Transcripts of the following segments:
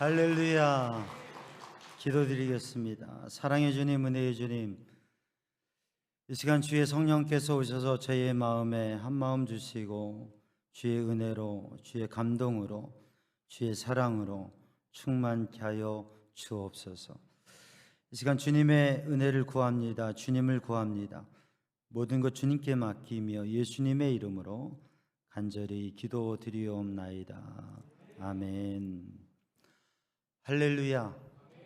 할렐루야. 기도드리겠습니다. 사랑의 주님, 은혜의 주님, 이 시간 주의 성령께서 오셔서 저희의 마음에 한마음 주시고 주의 은혜로, 주의 감동으로, 주의 사랑으로 충만케 하여 주옵소서. 이 시간 주님의 은혜를 구합니다. 주님을 구합니다. 모든 것 주님께 맡기며 예수님의 이름으로 간절히 기도드리옵나이다. 아멘. 할렐루야.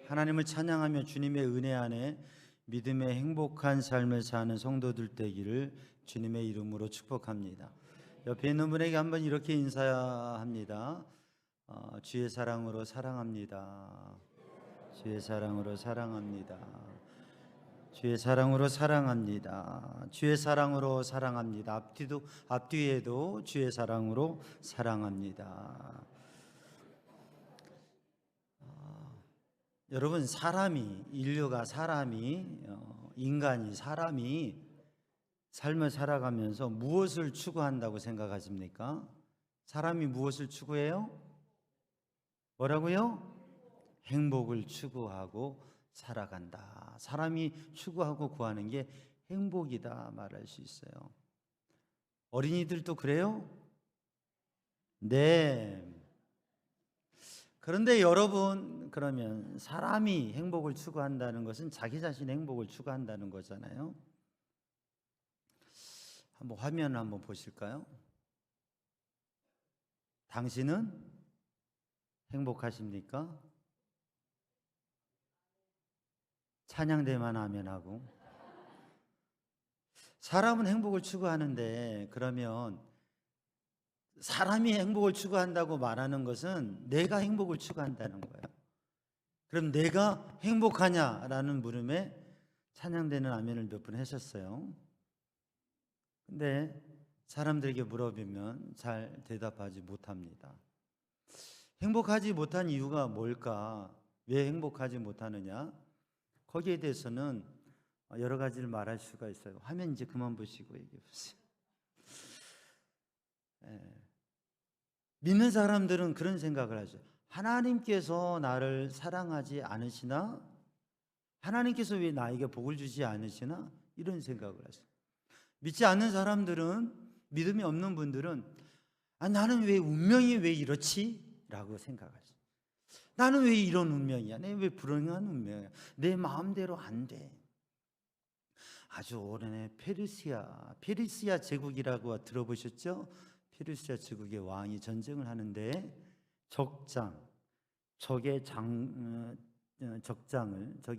하나님을 찬양하며 주님의 은혜 안에 믿음의 행복한 삶을 사는 성도들 되기를 주님의 이름으로 축복합니다. 옆에 있는 분에게 한번 이렇게 인사합니다. 주의 사랑으로 사랑합니다. 주의 사랑으로 사랑합니다. 주의 사랑으로 사랑합니다. 주의 사랑으로 사랑합니다. 앞뒤에도 주의 사랑으로 사랑합니다. 여러분, 인간이 삶을 살아가면서 무엇을 추구한다고 생각하십니까? 사람이 무엇을 추구해요? 뭐라고요? 행복을 추구하고 살아간다. 사람이 추구하고 구하는 게 행복이다 말할 수 있어요. 어린이들도 그래요? 네. 그런데 여러분, 그러면 사람이 행복을 추구한다는 것은 자기 자신의 행복을 추구한다는 거잖아요. 한번 화면을 한번 보실까요? 당신은 행복하십니까? 찬양대만 하면 하고. 사람은 행복을 추구하는데, 그러면 사람이 행복을 추구한다고 말하는 것은 내가 행복을 추구한다는 거예요. 그럼 내가 행복하냐라는 물음에 찬양되는 아멘을 몇 번 하셨어요. 근데 사람들에게 물어보면 잘 대답하지 못합니다. 행복하지 못한 이유가 뭘까? 왜 행복하지 못하느냐? 거기에 대해서는 여러 가지를 말할 수가 있어요. 화면 이제 그만 보시고 얘기해 보세요. 믿는 사람들은 그런 생각을 하죠. 하나님께서 나를 사랑하지 않으시나? 하나님께서 왜 나에게 복을 주지 않으시나? 이런 생각을 하죠. 믿지 않는 사람들은, 믿음이 없는 분들은 나는 왜 운명이 왜 이렇지? 라고 생각하죠. 나는 왜 이런 운명이야? 내 왜 불행한 운명이야? 내 마음대로 안 돼. 아주 오래전에 페르시아 제국이라고 들어보셨죠? 페르시아 제국의 왕이 전쟁을 하는데 적의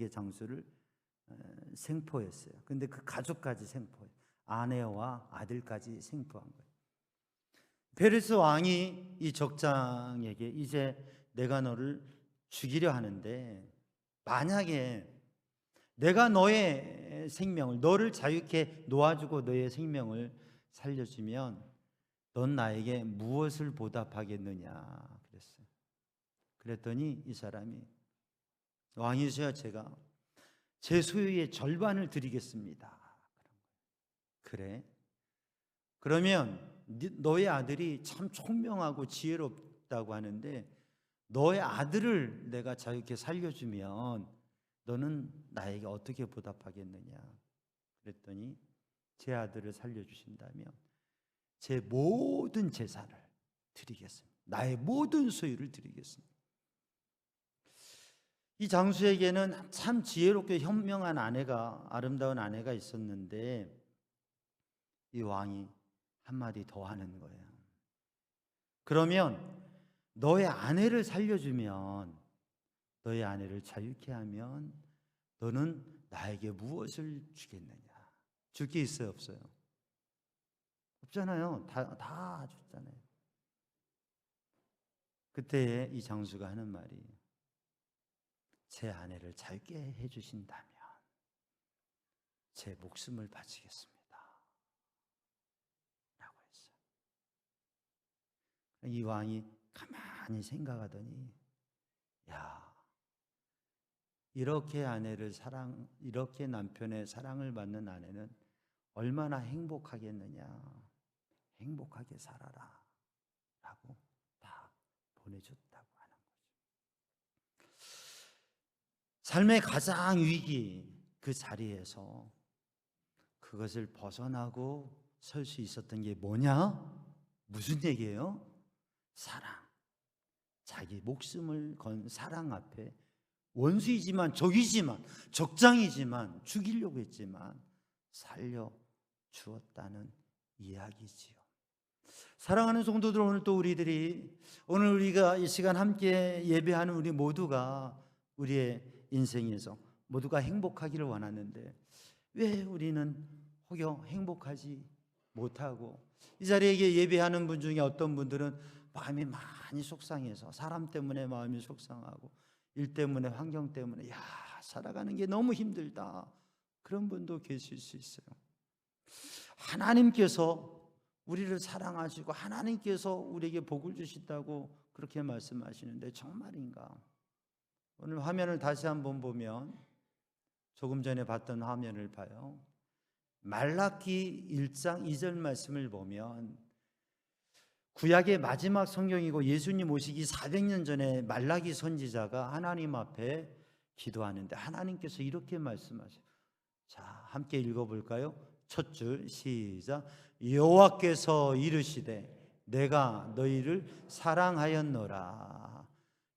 장수를 생포했어요. 근데 그 가족까지 생포해요. 아내와 아들까지 생포한 거예요. 페르스 왕이 이 적장에게 이제 내가 너를 죽이려 하는데 만약에 내가 너를 자유케 놓아주고 너의 생명을 살려주면 넌 나에게 무엇을 보답하겠느냐 그랬어요. 그랬더니 이 사람이 왕이셔야 제가 제 소유의 절반을 드리겠습니다. 그래? 그러면 너의 아들이 참 총명하고 지혜롭다고 하는데 너의 아들을 내가 자유케 살려주면 너는 나에게 어떻게 보답하겠느냐? 그랬더니 제 아들을 살려주신다면 제 모든 재산을 드리겠습니다. 나의 모든 소유를 드리겠습니다. 이 장수에게는 참 지혜롭게 현명한 아름다운 아내가 있었는데 이 왕이 한마디 더 하는 거예요. 그러면 너의 아내를 살려주면, 너의 아내를 자유케 하면 너는 나에게 무엇을 주겠느냐? 줄 게 있어요, 없어요? 없잖아요. 다 줬잖아요. 그때 이 장수가 하는 말이 제 아내를 자유케 해주신다면 제 목숨을 바치겠습니다 라고 했어요. 이 왕이 가만히 생각하더니 이렇게 남편의 사랑을 받는 아내는 얼마나 행복하겠느냐. 행복하게 살아라 라고 다 보내줬다고 하는 거죠. 삶의 가장 위기 그 자리에서 그것을 벗어나고 설 수 있었던 게 뭐냐? 무슨 얘기예요? 사랑. 자기 목숨을 건 사랑 앞에 원수이지만 적이지만 적장이지만 죽이려고 했지만 살려 주었다는 이야기지요. 사랑하는 성도들, 오늘 우리가 이 시간 함께 예배하는 우리 모두가 우리의 인생에서 모두가 행복하기를 원하는데 왜 우리는 혹여 행복하지 못하고, 이 자리에 예배하는 분 중에 어떤 분들은 마음이 많이 속상해서 사람 때문에 마음이 속상하고 일 때문에 환경 때문에 살아가는 게 너무 힘들다, 그런 분도 계실 수 있어요. 하나님께서 우리를 사랑하시고 하나님께서 우리에게 복을 주신다고 그렇게 말씀하시는데 정말인가? 오늘 화면을 다시 한번 보면, 조금 전에 봤던 화면을 봐요. 말라기 1장 2절 말씀을 보면, 구약의 마지막 성경이고 예수님 오시기 400년 전에 말라기 선지자가 하나님 앞에 기도하는데 하나님께서 이렇게 말씀하세요. 자, 함께 읽어볼까요? 첫 줄 시작. 여호와께서 이르시되 내가 너희를 사랑하였노라.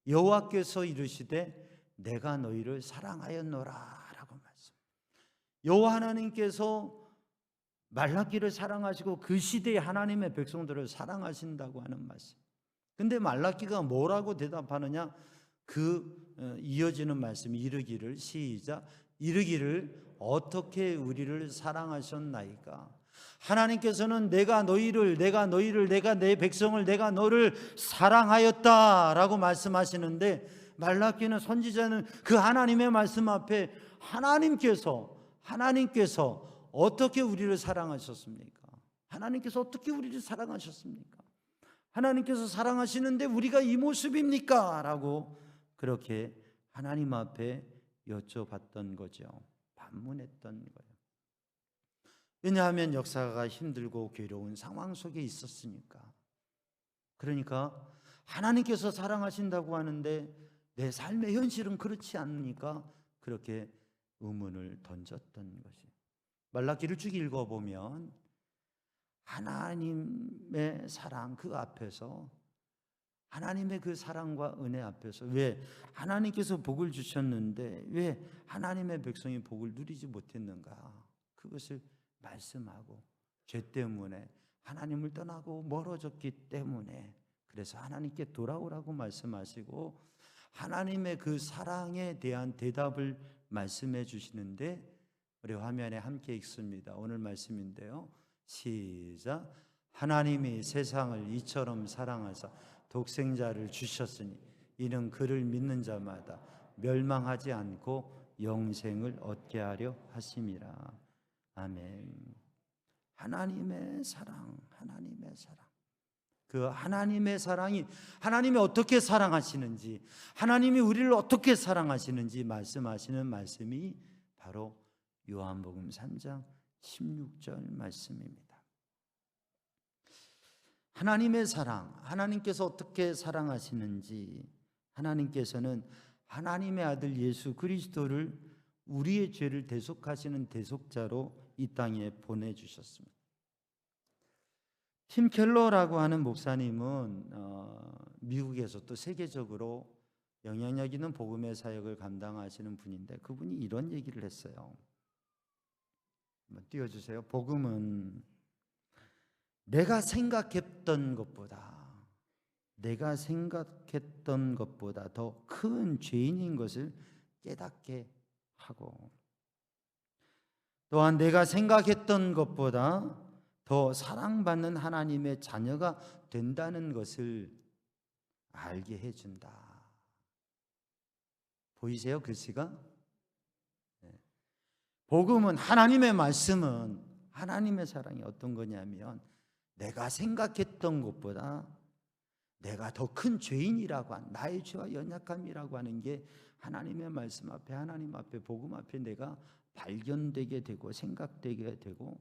여호와께서 이르시되 내가 너희를 사랑하였노라 라고 말씀. 여호와 하나님께서 말라기를 사랑하시고 그 시대의 하나님의 백성들을 사랑하신다고 하는 말씀. 근데 말라기가 뭐라고 대답하느냐? 이어지는 말씀이 이르기를, 시작. 이르기를 어떻게 우리를 사랑하셨나이까? 하나님께서는 내가 내 백성을, 내가 너를 사랑하였다라고 말씀하시는데, 말라기는, 선지자는 그 하나님의 말씀 앞에 하나님께서 어떻게 우리를 사랑하셨습니까? 하나님께서 어떻게 우리를 사랑하셨습니까? 하나님께서 사랑하시는데 우리가 이 모습입니까? 라고 그렇게 하나님 앞에 여쭤봤던 거죠. 반문했던 거예요. 왜냐하면 역사가 힘들고 괴로운 상황 속에 있었으니까. 그러니까 하나님께서 사랑하신다고 하는데 내 삶의 현실은 그렇지 않으니까 그렇게 의문을 던졌던 것이. 말라기를 쭉 읽어보면 하나님의 사랑 그 앞에서, 하나님의 그 사랑과 은혜 앞에서, 왜 하나님께서 복을 주셨는데 왜 하나님의 백성이 복을 누리지 못했는가, 그것을 말씀하고, 죄 때문에 하나님을 떠나고 멀어졌기 때문에 그래서 하나님께 돌아오라고 말씀하시고 하나님의 그 사랑에 대한 대답을 말씀해 주시는데, 우리 화면에 함께 읽습니다. 오늘 말씀인데요. 시작. 하나님이 세상을 이처럼 사랑하사 독생자를 주셨으니 이는 그를 믿는 자마다 멸망하지 않고 영생을 얻게 하려 하심이라. 아멘. 하나님의 사랑, 하나님의 사랑. 그 하나님의 사랑이, 하나님이 어떻게 사랑하시는지, 하나님이 우리를 어떻게 사랑하시는지 말씀하시는 말씀이 바로 요한복음 3장 16절 말씀입니다. 하나님의 사랑, 하나님께서 어떻게 사랑하시는지, 하나님께서는 하나님의 아들 예수 그리스도를 우리의 죄를 대속하시는 대속자로 이 땅에 보내주셨습니다. 팀 켈러라고 하는 목사님은 미국에서 또 세계적으로 영향력 있는 복음의 사역을 감당하시는 분인데, 그분이 이런 얘기를 했어요. 한번 띄워주세요. 복음은 내가 생각했던 것보다 더 큰 죄인인 것을 깨닫게 하고, 또한 내가 생각했던 것보다 더 사랑받는 하나님의 자녀가 된다는 것을 알게 해준다. 보이세요? 글씨가? 복음은, 하나님의 말씀은, 하나님의 사랑이 어떤 거냐면 내가 생각했던 것보다 내가 더 큰 죄인이라고 하는, 나의 죄와 연약함이라고 하는 게 하나님의 말씀 앞에, 하나님 앞에, 복음 앞에 내가 발견되게 되고 생각되게 되고,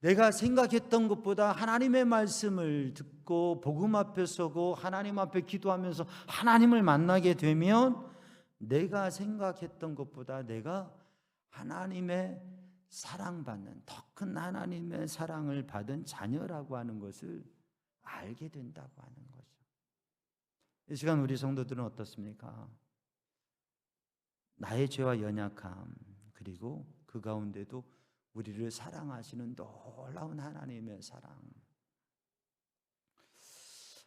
내가 생각했던 것보다 하나님의 말씀을 듣고 복음 앞에 서고 하나님 앞에 기도하면서 하나님을 만나게 되면 내가 생각했던 것보다 내가 하나님의 사랑받는, 더 큰 하나님의 사랑을 받은 자녀라고 하는 것을 알게 된다고 하는 거죠. 이 시간 우리 성도들은 어떻습니까? 나의 죄와 연약함, 그리고 그 가운데도 우리를 사랑하시는 놀라운 하나님의 사랑.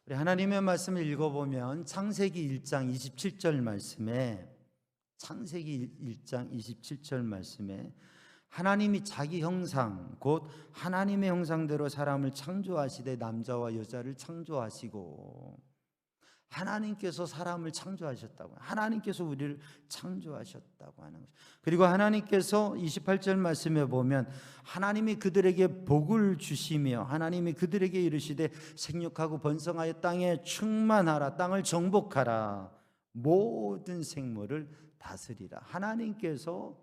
우리 하나님의 말씀을 읽어보면 창세기 1장 27절 말씀에, 창세기 1장 27절 말씀에 하나님이 자기 형상 곧 하나님의 형상대로 사람을 창조하시되 남자와 여자를 창조하시고, 하나님께서 사람을 창조하셨다고, 하나님께서 우리를 창조하셨다고 하는 거죠. 그리고 하나님께서 28절 말씀에 보면 하나님이 그들에게 복을 주시며 하나님이 그들에게 이르시되 생육하고 번성하여 땅에 충만하라, 땅을 정복하라, 모든 생물을 다스리라. 하나님께서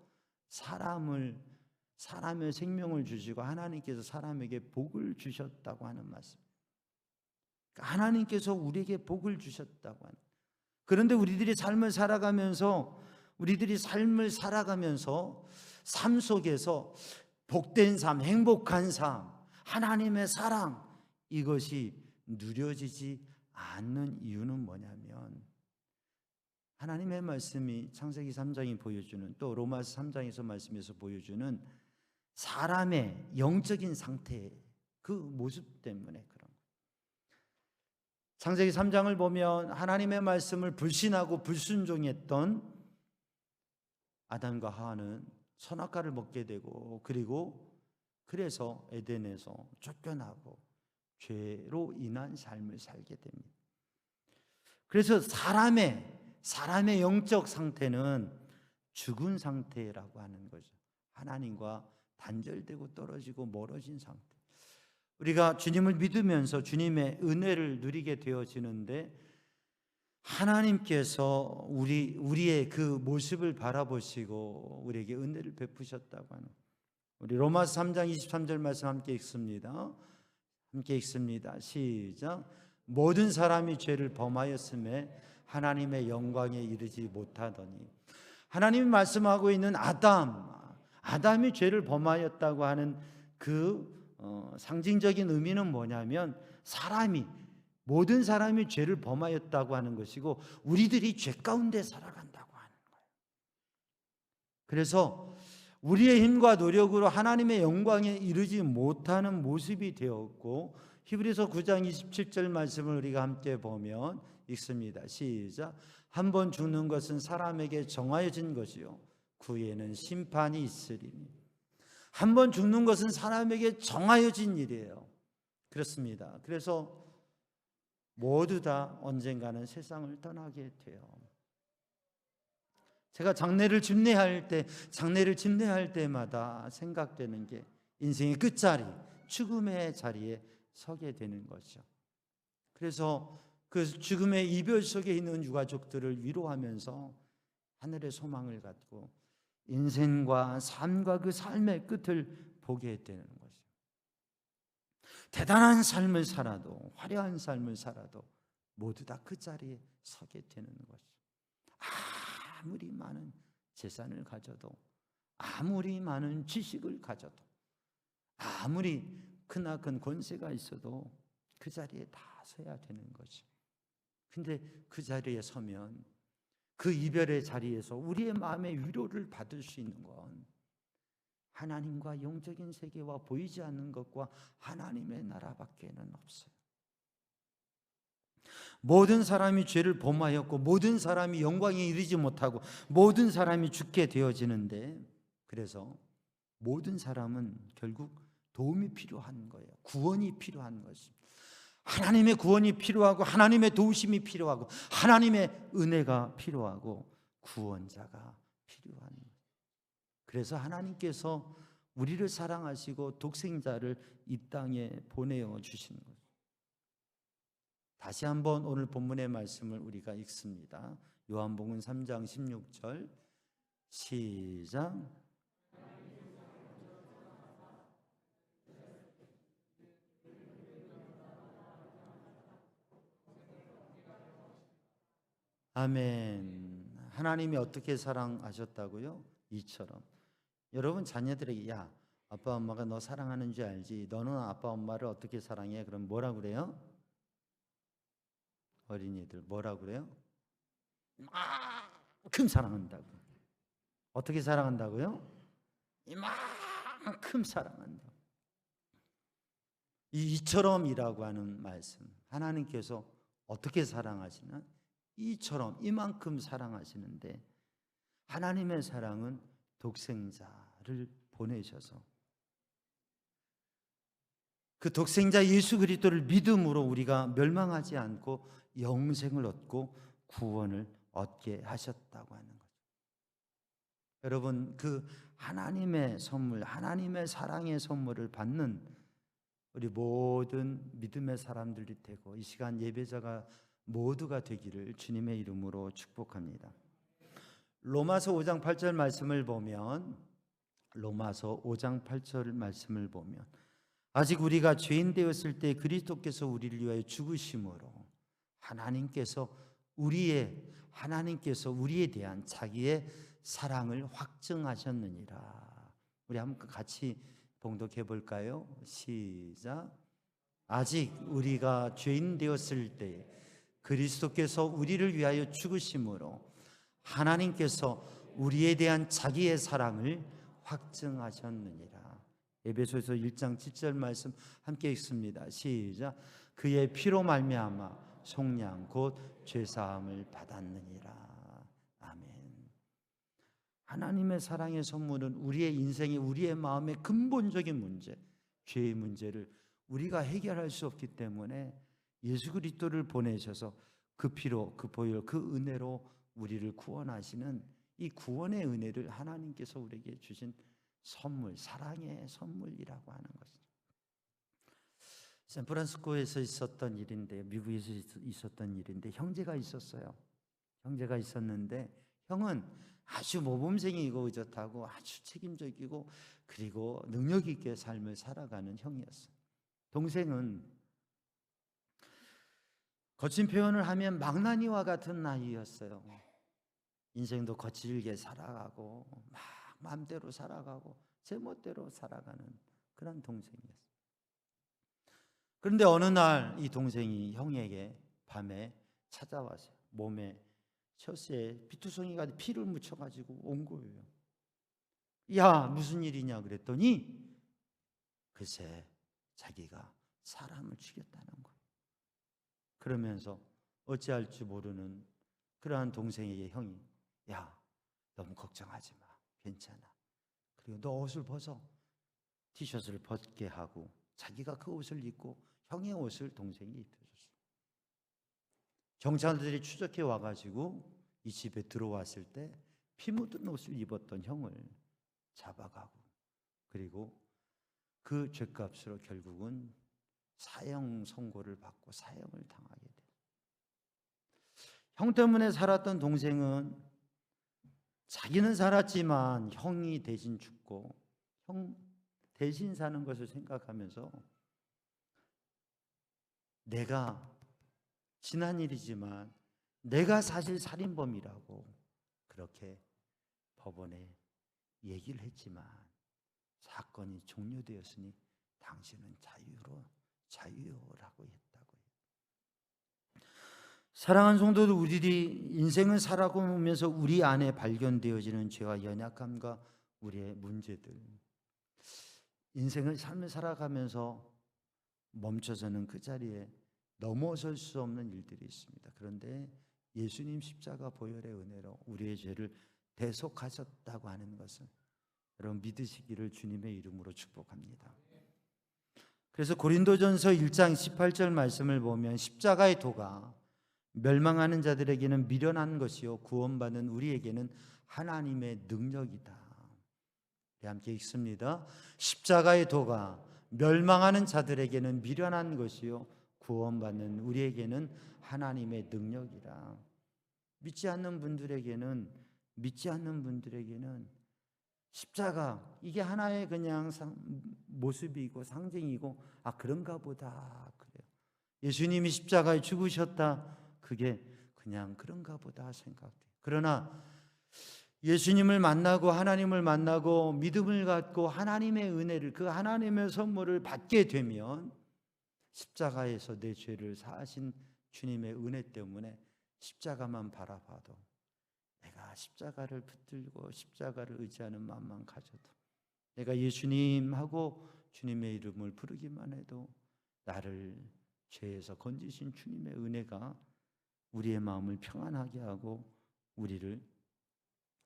사람의 생명을 주시고 하나님께서 사람에게 복을 주셨다고 하는 말씀. 하나님께서 우리에게 복을 주셨다고 하는. 그런데 우리들이 삶을 살아가면서 삶 속에서 복된 삶, 행복한 삶, 하나님의 사랑, 이것이 누려지지 않는 이유는 뭐냐면 하나님의 말씀이 창세기 3장이 보여주는, 또 로마서 3장에서 말씀에서 보여주는 사람의 영적인 상태, 그 모습 때문에 그런 거예요. 창세기 3장을 보면 하나님의 말씀을 불신하고 불순종했던 아담과 하와는 선악과를 먹게 되고, 그래서 에덴에서 쫓겨나고 죄로 인한 삶을 살게 됩니다. 그래서 사람의 영적 상태는 죽은 상태라고 하는 거죠. 하나님과 단절되고 떨어지고 멀어진 상태. 우리가 주님을 믿으면서 주님의 은혜를 누리게 되어지는데 하나님께서 우리의 그 모습을 바라보시고 우리에게 은혜를 베푸셨다고 하는, 우리 로마서 3장 23절 말씀 함께 읽습니다. 시작. 모든 사람이 죄를 범하였음에 하나님의 영광에 이르지 못하더니, 하나님이 말씀하고 있는 아담이 죄를 범하였다고 하는 그 상징적인 의미는 뭐냐면 모든 사람이 죄를 범하였다고 하는 것이고 우리들이 죄 가운데 살아간다고 하는 거예요. 그래서 우리의 힘과 노력으로 하나님의 영광에 이르지 못하는 모습이 되었고, 히브리서 9장 27절 말씀을 우리가 함께 보면 읽습니다. 시작. 한 번 죽는 것은 사람에게 정하여진 것이요 그 후에는 심판이 있으리니. 한 번 죽는 것은 사람에게 정하여진 일이에요. 그렇습니다. 그래서 모두 다 언젠가는 세상을 떠나게 돼요. 제가 장례를 집례할 때마다 생각되는 게 인생의 끝자리, 죽음의 자리에 서게 되는 거죠. 그래서 그 죽음의 이별 속에 있는 유가족들을 위로하면서 하늘의 소망을 갖고 인생과 삶과 그 삶의 끝을 보게 되는 거죠. 대단한 삶을 살아도, 화려한 삶을 살아도 모두 다 그 자리에 서게 되는 거죠. 아무리 많은 재산을 가져도, 아무리 많은 지식을 가져도, 아무리 크나큰 권세가 있어도 그 자리에 다 서야 되는 거죠. 근데 그 자리에 서면, 그 이별의 자리에서 우리의 마음의 위로를 받을 수 있는 건 하나님과 영적인 세계와 보이지 않는 것과 하나님의 나라밖에는 없어요. 모든 사람이 죄를 범하였고 모든 사람이 영광에 이르지 못하고 모든 사람이 죽게 되어지는데, 그래서 모든 사람은 결국 도움이 필요한 거예요. 구원이 필요한 것입니다. 하나님의 구원이 필요하고 하나님의 도우심이 필요하고 하나님의 은혜가 필요하고 구원자가 필요한 거예요. 그래서 하나님께서 우리를 사랑하시고 독생자를 이 땅에 보내어 주신 거예요. 다시 한번 오늘 본문의 말씀을 우리가 읽습니다. 요한복음 3장 16절 시작. 아멘. 하나님이 어떻게 사랑하셨다고요? 이처럼. 여러분 자녀들에게 야, 아빠 엄마가 너 사랑하는 줄 알지? 너는 아빠 엄마를 어떻게 사랑해? 그럼 뭐라 그래요? 어린이들 뭐라 그래요? 이만큼 사랑한다고. 어떻게 사랑한다고요? 이만큼 사랑한다. 이처럼이라고 하는 말씀, 하나님께서 어떻게 사랑하시나? 이처럼, 이만큼 사랑하시는데, 하나님의 사랑은 독생자를 보내셔서 그 독생자 예수 그리스도를 믿음으로 우리가 멸망하지 않고 영생을 얻고 구원을 얻게 하셨다고 하는 거죠. 여러분, 그 하나님의 선물, 하나님의 사랑의 선물을 받는 우리 모든 믿음의 사람들이 되고 이 시간 예배자가 모두가 되기를 주님의 이름으로 축복합니다. 로마서 5장 8절 말씀을 보면, 로마서 5장 8절 말씀을 보면, 아직 우리가 죄인 되었을 때 그리스도께서 우리를 위하여 죽으심으로 하나님께서 우리에 대한 자기의 사랑을 확증하셨느니라. 우리 한번 같이 봉독해 볼까요? 시작. 아직 우리가 죄인 되었을 때 그리스도께서 우리를 위하여 죽으심으로 하나님께서 우리에 대한 자기의 사랑을 확증하셨느니라. 에베소서 1장 7절 말씀 함께 읽습니다. 시작. 그의 피로 말미암아 속량 곧 죄사함을 받았느니라. 아멘. 하나님의 사랑의 선물은 우리의 인생의, 우리의 마음의 근본적인 문제, 죄의 문제를 우리가 해결할 수 없기 때문에 예수 그리스도를 보내셔서 그 피로, 그 보혈, 그 은혜로 우리를 구원하시는 이 구원의 은혜를 하나님께서 우리에게 주신 선물, 사랑의 선물이라고 하는 것이죠. 샌프란시스코에서 있었던 일인데, 미국에서 있었던 일인데, 형제가 있었어요. 형제가 있었는데 형은 아주 모범생이고 의젓하고 아주 책임적이고 그리고 능력 있게 삶을 살아가는 형이었어요. 동생은 거친 표현을 하면 망나니와 같은 나이였어요. 인생도 거칠게 살아가고 막 마음대로 살아가고 제멋대로 살아가는 그런 동생이었어요. 그런데 어느 날 이 동생이 형에게 밤에 찾아와서 몸에 셔츠에 피투성이가 피를 묻혀가지고 온 거예요. 야, 무슨 일이냐 그랬더니 글쎄 자기가 사람을 죽였다는 거예요. 그러면서 어찌할 줄 모르는 그러한 동생에게 형이 야, 너무 걱정하지 마. 괜찮아. 그리고 너 옷을 벗어. 티셔츠를 벗게 하고 자기가 그 옷을 입고 형의 옷을 동생이 입혀줬어요. 경찰들이 추적해 와가지고 이 집에 들어왔을 때 피 묻은 옷을 입었던 형을 잡아가고 그리고 그 죄값으로 결국은 사형 선고를 받고 사형을 당하게 돼요. 형 때문에 살았던 동생은 자기는 살았지만 형이 대신 죽고 형 대신 사는 것을 생각하면서 내가 지난 일이지만 내가 사실 살인범이라고 그렇게 법원에 얘기를 했지만 사건이 종료되었으니 당신은 자유라고 했다고 해요. 사랑하는 성도들, 우리들이 인생을 살아가면서 우리 안에 발견되어지는 죄와 연약함과 우리의 문제들, 인생을 삶을 살아가면서 멈춰서는 그 자리에 넘어설 수 없는 일들이 있습니다. 그런데 예수님 십자가 보혈의 은혜로 우리의 죄를 대속하셨다고 하는 것을 여러분 믿으시기를 주님의 이름으로 축복합니다. 그래서 고린도전서 1장 18절 말씀을 보면 십자가의 도가 멸망하는 자들에게는 미련한 것이요 구원받는 우리에게는 하나님의 능력이다. 함께 읽습니다. 십자가의 도가 멸망하는 자들에게는 미련한 것이요 구원받는 우리에게는 하나님의 능력이라. 믿지 않는 분들에게는 십자가 이게 하나의 그냥 모습이고 상징이고 그런가 보다 그래요. 예수님이 십자가에 죽으셨다. 그게 그냥 그런가 보다 생각돼요. 그러나 예수님을 만나고 하나님을 만나고 믿음을 갖고 하나님의 은혜를, 그 하나님의 선물을 받게 되면 십자가에서 내 죄를 사하신 주님의 은혜 때문에 십자가만 바라봐도, 내가 십자가를 붙들고 십자가를 의지하는 마음만 가져도, 내가 예수님 하고 주님의 이름을 부르기만 해도 나를 죄에서 건지신 주님의 은혜가 우리의 마음을 평안하게 하고 우리를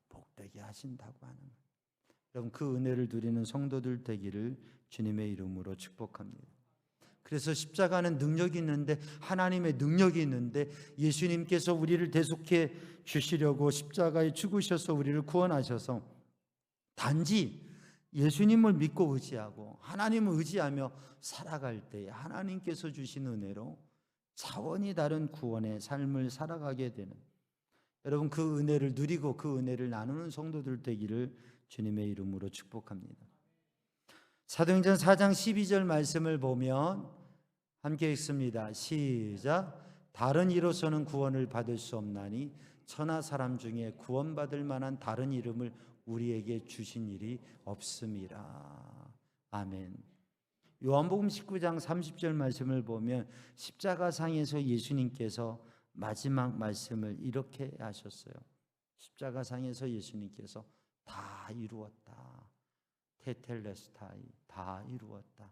복되게 하신다고 하는 거예요. 여러분, 그 은혜를 누리는 성도들 되기를 주님의 이름으로 축복합니다. 그래서 십자가는 능력이 있는데, 하나님의 능력이 있는데, 예수님께서 우리를 대속해 주시려고 십자가에 죽으셔서 우리를 구원하셔서, 단지 예수님을 믿고 의지하고 하나님을 의지하며 살아갈 때에 하나님께서 주신 은혜로 차원이 다른 구원의 삶을 살아가게 되는, 여러분, 그 은혜를 누리고 그 은혜를 나누는 성도들 되기를 주님의 이름으로 축복합니다. 사도행전 4장 12절 말씀을 보면 함께 읽습니다. 시작. 다른 이로서는 구원을 받을 수 없나니 천하 사람 중에 구원받을 만한 다른 이름을 우리에게 주신 일이 없음이라. 아멘. 요한복음 19장 30절 말씀을 보면 십자가상에서 예수님께서 마지막 말씀을 이렇게 하셨어요. 십자가상에서 예수님께서 다 이루었다. 테텔레스타이, 다 이루었다.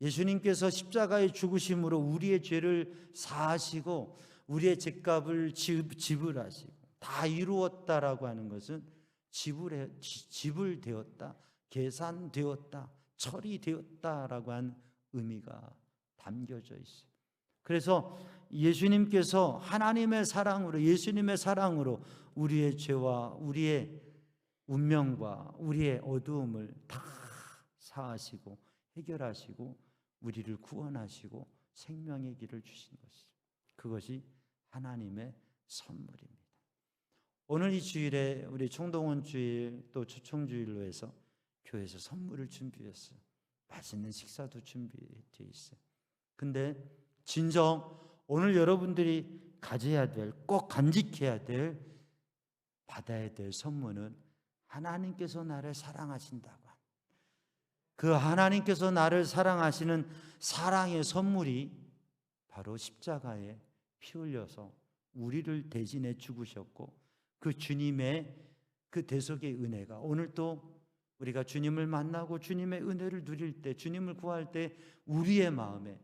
예수님께서 십자가의 죽으심으로 우리의 죄를 사하시고 우리의 죄값을 지불하시고 다 이루었다라고 하는 것은 지불되었다, 계산되었다, 처리되었다라고 하는 의미가 담겨져 있어요. 그래서 예수님께서 하나님의 사랑으로, 예수님의 사랑으로 우리의 죄와 우리의 운명과 우리의 어두움을 다 사하시고 해결하시고 우리를 구원하시고 생명의 길을 주신 것이죠. 그것이 하나님의 선물입니다. 오늘 이 주일에 우리 총동원 주일 또 초청주일로 해서 교회에서 선물을 준비했어요. 맛있는 식사도 준비되어 있어요. 근데 진정 오늘 여러분들이 가져야 될, 꼭 간직해야 될, 받아야 될 선물은 하나님께서 나를 사랑하신다고, 그 하나님께서 나를 사랑하시는 사랑의 선물이 바로 십자가에 피 흘려서 우리를 대신해 죽으셨고, 그 주님의 그 대속의 은혜가 오늘 또 우리가 주님을 만나고 주님의 은혜를 누릴 때, 주님을 구할 때 우리의 마음에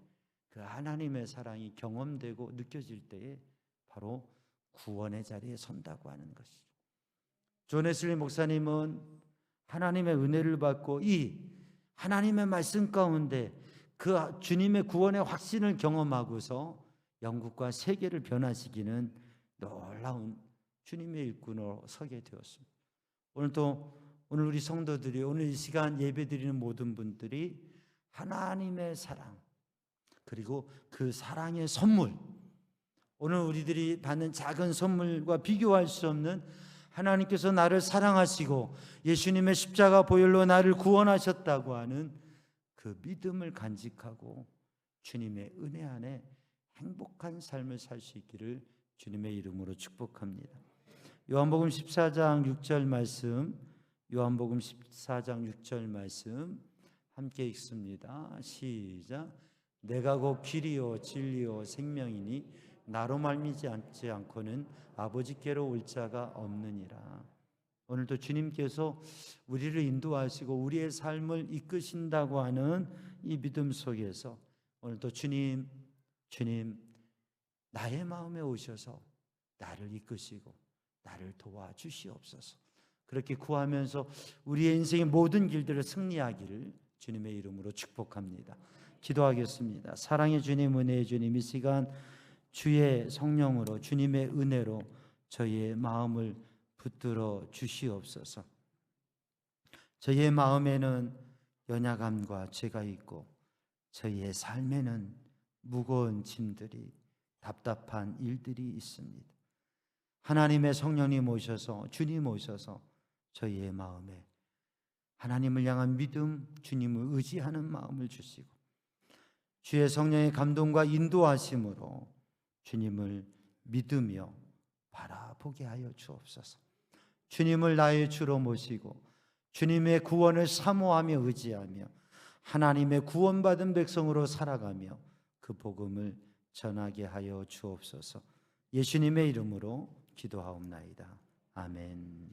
그 하나님의 사랑이 경험되고 느껴질 때에 바로 구원의 자리에 선다고 하는 것이죠. 존 웨슬리 목사님은 하나님의 은혜를 받고 이 하나님의 말씀 가운데 그 주님의 구원의 확신을 경험하고서 영국과 세계를 변화시키는 놀라운 주님의 일꾼으로 서게 되었습니다. 오늘 우리 성도들이, 오늘 이 시간 예배드리는 모든 분들이 하나님의 사랑, 그리고 그 사랑의 선물, 오늘 우리들이 받는 작은 선물과 비교할 수 없는 하나님께서 나를 사랑하시고 예수님의 십자가 보혈로 나를 구원하셨다고 하는 그 믿음을 간직하고 주님의 은혜 안에 행복한 삶을 살 수 있기를 주님의 이름으로 축복합니다. 요한복음 14장 6절 말씀, 요한복음 14장 6절 말씀 함께 읽습니다. 시작. 내가 곧 길이요 진리요 생명이니 나로 말미암지 않고는 아버지께로 올 자가 없느니라. 오늘도 주님께서 우리를 인도하시고 우리의 삶을 이끄신다고 하는 이 믿음 속에서 오늘도 주님 나의 마음에 오셔서 나를 이끄시고 나를 도와주시옵소서. 그렇게 구하면서 우리의 인생의 모든 길들을 승리하기를 주님의 이름으로 축복합니다. 기도하겠습니다. 사랑의 주님, 은혜의 주님, 이 시간 주의 성령으로, 주님의 은혜로 저희의 마음을 붙들어 주시옵소서. 저희의 마음에는 연약함과 죄가 있고 저희의 삶에는 무거운 짐들이, 답답한 일들이 있습니다. 하나님의 성령님 오셔서, 주님 오셔서 저희의 마음에 하나님을 향한 믿음, 주님을 의지하는 마음을 주시고 주의 성령의 감동과 인도하심으로 주님을 믿으며 바라보게 하여 주옵소서. 주님을 나의 주로 모시고 주님의 구원을 사모하며 의지하며 하나님의 구원받은 백성으로 살아가며 그 복음을 전하게 하여 주옵소서. 예수님의 이름으로 기도하옵나이다. 아멘.